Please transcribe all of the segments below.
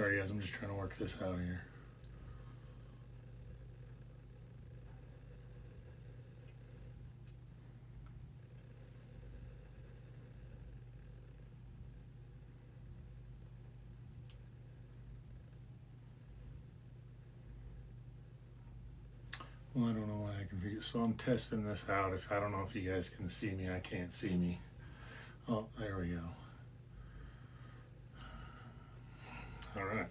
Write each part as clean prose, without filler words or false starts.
Sorry guys, I'm just trying to work this out here. Well, I don't know why I can figure. So I'm testing this out. If I don't know if you guys can see me, I can't see me. Oh, there we go. All right.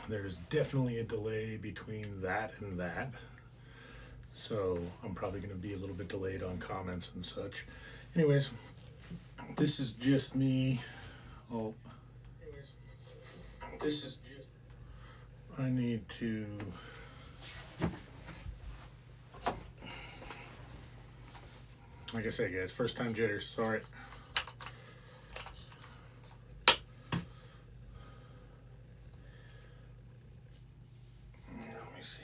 There's definitely a delay between that and that. So I'm probably going to be a little bit delayed on comments and such. Anyways, this is just me. Oh, this is just. I need to. Like I said, guys, first time jitters. Sorry. Let me see.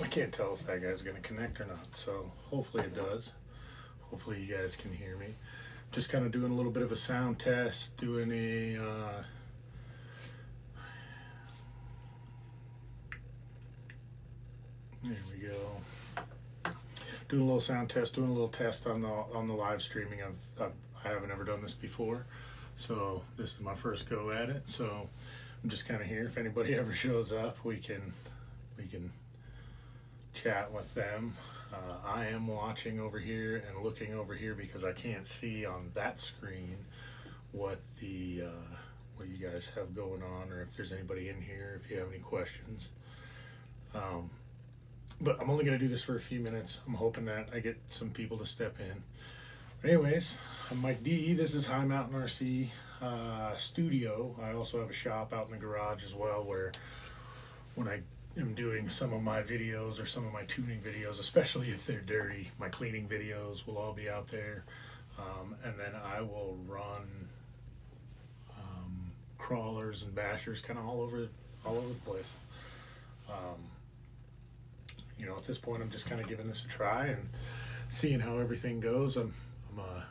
I can't tell if that guy's going to connect or not. So hopefully it does. Hopefully you guys can hear me. Just kind of doing a little bit of a sound test, doing a there we go. Doing a little sound test, doing a little test on the live streaming. I haven't ever done this before, so this is my first go at it. So I'm just kind of here. If anybody ever shows up, we can chat with them. I am watching over here and looking over here because I can't see on that screen what the what you guys have going on, or if there's anybody in here, if you have any questions. But I'm only going to do this for a few minutes. I'm hoping that I get some people to step in. But anyways, I'm Mike D. This is High Mountain RC Studio. I also have a shop out in the garage as well, where when I am doing some of my videos or some of my tuning videos, especially if they're dirty, my cleaning videos will all be out there. And then I will run crawlers and bashers kind of all over the place. You know, at this point, I'm just kind of giving this a try and seeing how everything goes. I'm a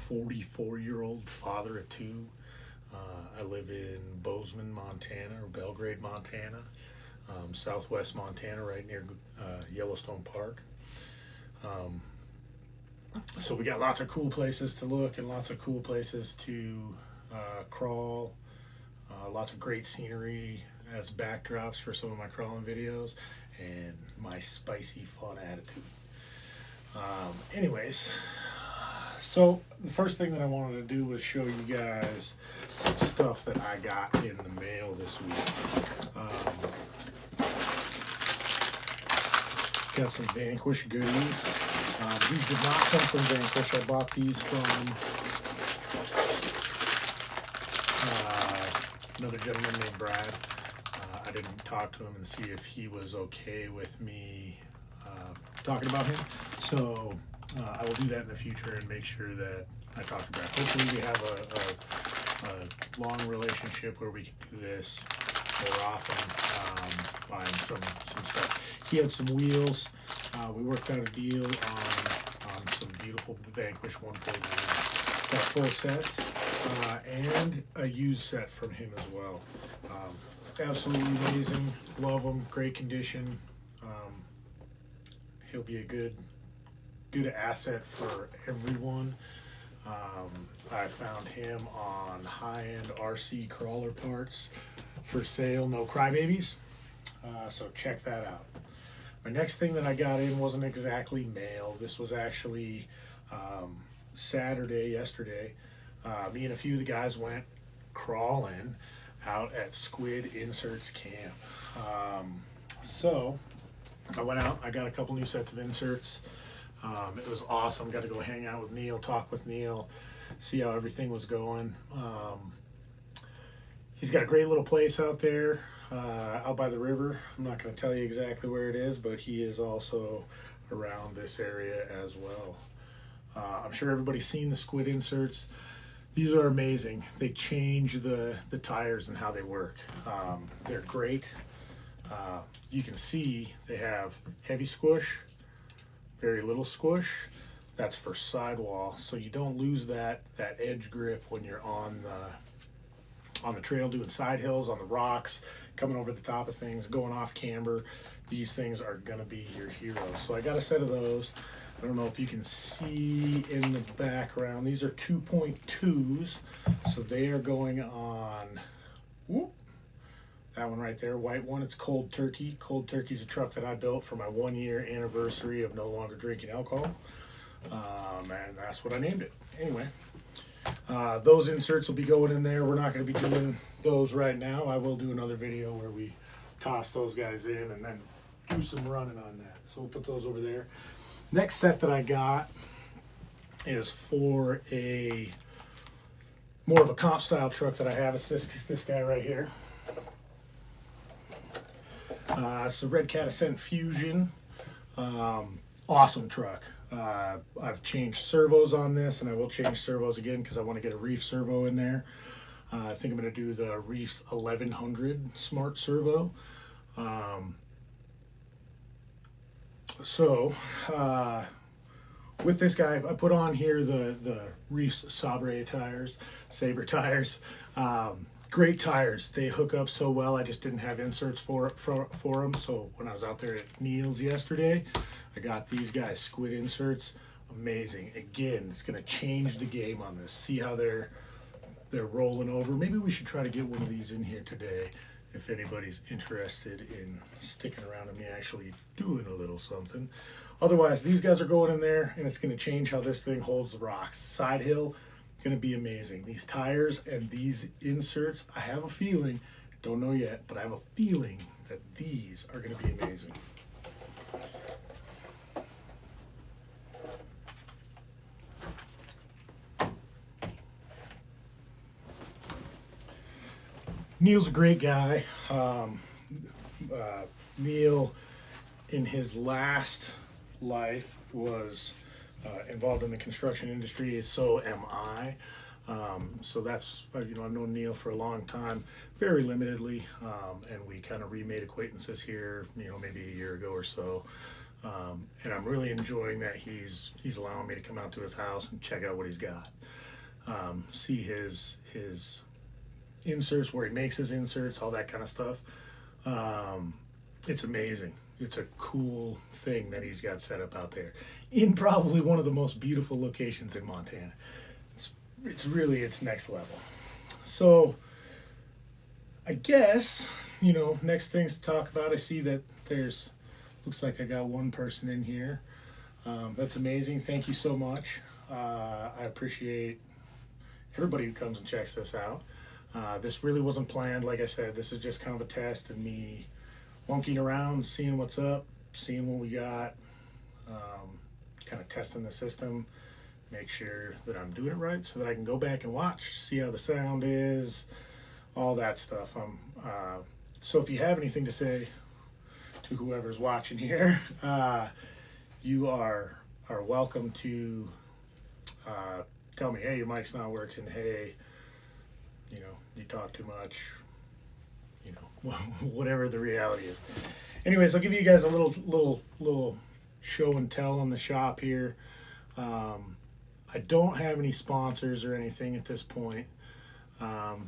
44-year-old father of two. I live in Bozeman, Montana, or Belgrade, Montana, southwest Montana, right near Yellowstone Park. So we got lots of cool places to look and lots of cool places to crawl. Lots of great scenery as backdrops for some of my crawling videos, and my spicy fun attitude. Anyways, so the first thing that I wanted to do was show you guys some stuff that I got in the mail this week. Got some Vanquish goodies. These did not come from Vanquish. I bought these from another gentleman named Brad. I didn't talk to him and see if he was okay with me talking about him. So I will do that in the future and make sure that I talk to Brad. Hopefully we have a long relationship where we can do this more often, buying some stuff. He had some wheels. We worked out a deal on some beautiful Vanquish 1.9. Got 4 sets and a used set from him as well. Absolutely amazing. Love them. Great condition. He'll be a good asset for everyone. I found him on high-end RC crawler parts for sale. No crybabies. So check that out. My next thing that I got in wasn't exactly mail. This was actually yesterday. Me and a few of the guys went crawling out at Squid Inserts Camp. So I went out, I got a couple new sets of inserts. It was awesome. Got to go hang out with Neil, talk with Neil, see how everything was going. He's got a great little place out there, out by the river. I'm not going to tell you exactly where it is, but he is also around this area as well. I'm sure everybody's seen the Squid inserts. These are amazing. They change the tires and how they work. They're great. You can see they have heavy squish, very little squish. That's for sidewall, so you don't lose that edge grip when you're on the trail doing side hills, on the rocks, coming over the top of things, going off camber. These things are gonna be your heroes. So I got a set of those. I don't know if you can see in the background. These are 2.2s, so they are going on, whoop, that one right there, white one. It's Cold Turkey. Cold Turkey is a truck that I built for my 1-year anniversary of no longer drinking alcohol, and that's what I named it. Anyway, those inserts will be going in there. We're not going to be doing those right now. I will do another video where we toss those guys in and then do some running on that. So we'll put those over there. Next set that I got is for a more of a comp style truck that I have. It's this guy right here. It's the Red Cat Ascent Fusion. Awesome truck. I've changed servos on this, and I will change servos again because I want to get a Reef servo in there. I think I'm going to do the Reef's 1100 Smart Servo. With this guy, I put on here the Reef's Sabre tires, great tires. They hook up so well. I just didn't have inserts for them. So when I was out there at Neil's yesterday, I got these guys, squid inserts. Amazing. Again, it's going to change the game on this. See how they're rolling over. Maybe we should try to get one of these in here today if anybody's interested in sticking around and me actually doing a little something. Otherwise, these guys are going in there, and it's going to change how this thing holds the rocks. Side hill, going to be amazing. These tires and these inserts, I have a feeling, don't know yet, but I have a feeling that these are going to be amazing. Neil's a great guy. Neil, in his last life, was involved in the construction industry. So am I. So that's, I've known Neil for a long time, very limitedly, and we kind of remade acquaintances here, maybe a year ago or so. And I'm really enjoying that he's allowing me to come out to his house and check out what he's got. See his inserts, where he makes his inserts, all that kind of stuff. It's amazing. It's a cool thing that he's got set up out there in probably one of the most beautiful locations in Montana. It's really, it's next level. So I guess, next things to talk about, I see that looks like I got one person in here. That's amazing. Thank you so much. I appreciate everybody who comes and checks this out. This really wasn't planned. Like I said, this is just kind of a test and me monkeying around, seeing what's up, seeing what we got, kind of testing the system, make sure that I'm doing it right so that I can go back and watch, see how the sound is, all that stuff. So if you have anything to say to whoever's watching here, you are welcome to tell me, hey, your mic's not working, hey, you talk too much, whatever the reality is. Anyways, I'll give you guys a little show and tell on the shop here. I don't have any sponsors or anything at this point.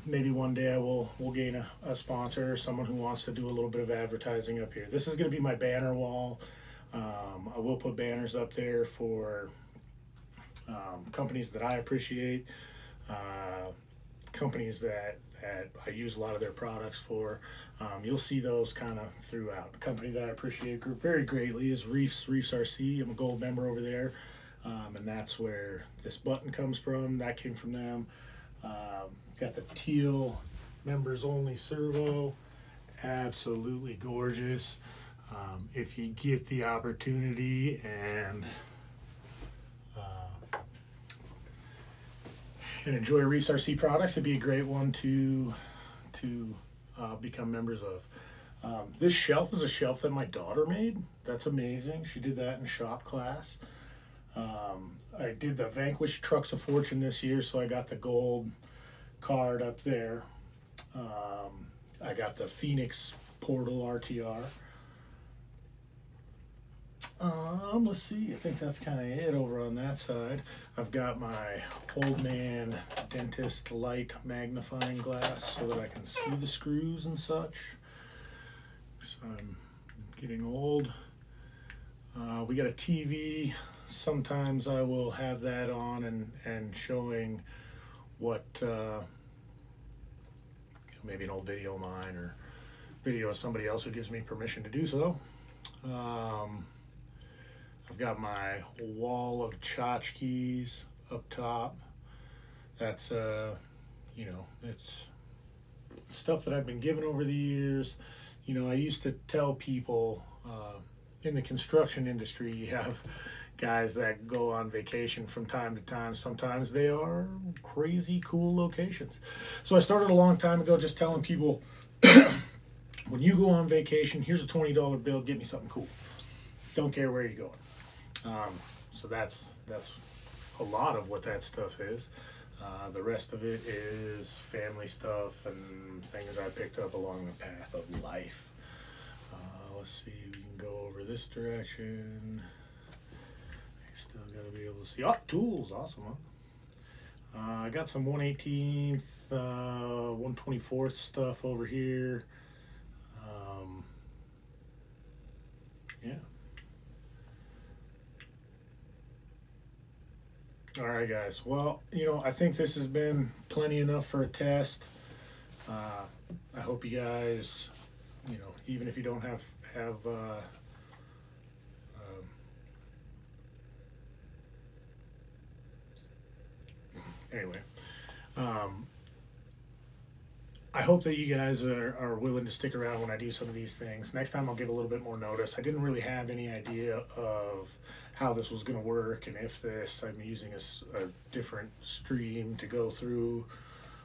Maybe one day we'll gain a sponsor or someone who wants to do a little bit of advertising up here. This is going to be my banner wall. I will put banners up there for companies that I appreciate, companies that I use a lot of their products for. You'll see those kind of throughout. A company that I appreciate very greatly is Reefs RC. I'm a gold member over there, and that's where this button comes from. That came from them. Got the teal members only servo, absolutely gorgeous. If you get the opportunity and enjoy Reefs RC products, it'd be a great one to become members of. This shelf is a shelf that my daughter made. That's amazing. She did that in shop class. I did the Vanquish Trucks of Fortune this year, so I got the gold card up there. I got the Phoenix Portal RTR. Let's see. I think that's kind of it over on that side. I've got my old man dentist light magnifying glass so that I can see the screws and such. So I'm getting old. We got a TV. Sometimes I will have that on and showing what maybe an old video of mine or video of somebody else who gives me permission to do so. I've got my wall of tchotchkes up top. That's it's stuff that I've been given over the years. I used to tell people in the construction industry, you have guys that go on vacation from time to time. Sometimes they are crazy cool locations. So I started a long time ago just telling people, when you go on vacation, here's a $20 bill, get me something cool. Don't care where you're going. So that's a lot of what that stuff is. The rest of it is family stuff and things I picked up along the path of life. Let's see, we can go over this direction. I still got to be able to see. Oh, tools, awesome, huh? I got some 1/18th, 1/24th stuff over here. Yeah. All right, guys. Well, I think this has been plenty enough for a test. I hope you guys, even if you don't have anyway, I hope that you guys are willing to stick around when I do some of these things. Next time I'll give a little bit more notice. I didn't really have any idea of how this was going to work, and if I'm using a different stream to go through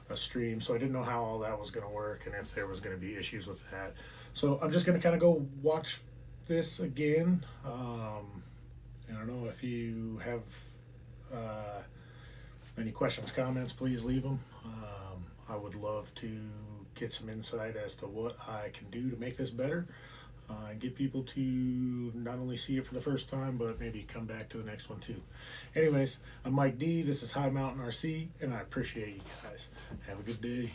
a stream, so I didn't know how all that was going to work and if there was going to be issues with that. So I'm just going to kind of go watch this again. I don't know if you have any questions, comments, please leave them. I would love to get some insight as to what I can do to make this better. Get people to not only see it for the first time, but maybe come back to the next one too. Anyways, I'm Mike D. This is High Mountain RC, and I appreciate you guys. Have a good day.